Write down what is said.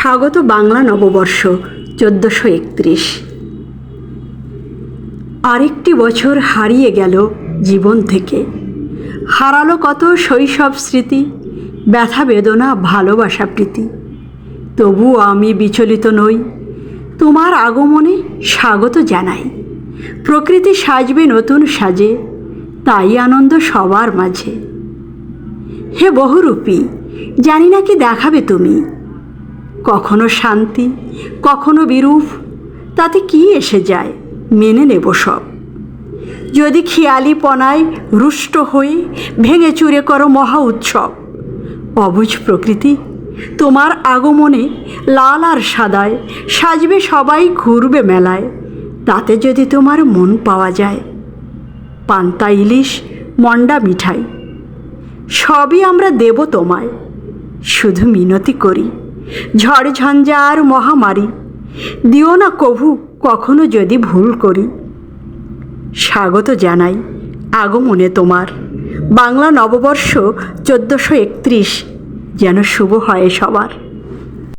স্বাগত বাংলা নববর্ষ 1431। আরেকটি বছর হারিয়ে গেল জীবন থেকে। হারালো কত শৈশব স্মৃতি, ব্যথা বেদনা ভালোবাসা প্রীতি। তবুও আমি বিচলিত নই, তোমার আগমনে স্বাগত জানাই। প্রকৃতি সাজবে নতুন সাজে, তাই আনন্দ সবার মাঝে। হে বহুরূপী, জানি না কি দেখাবে তুমি, কখনো শান্তি কখনো বিরূপ, তাতে কি এসে যায়, মেনে নেব সব। যদি খেয়ালি পনায় রুষ্ট হয়ে ভেঙে চুরে করো মহা উৎসব। অবুঝ প্রকৃতি, তোমার আগমনে লাল আর সাদায় সাজবে সবাই, ঘুরবে মেলায়, তাতে যদি তোমার মন পাওয়া যায়। পান্তা ইলিশ মন্ডা মিঠাই সবই আমরা দেব তোমায়, শুধু মিনতি করি ঝড় ঝঞ্ঝা আর মহামারী দিও না কভু কখনো যদি ভুল করি। স্বাগত জানাই আগমনে তোমার, বাংলা নববর্ষ 1431 যেন শুভ হয় সবার।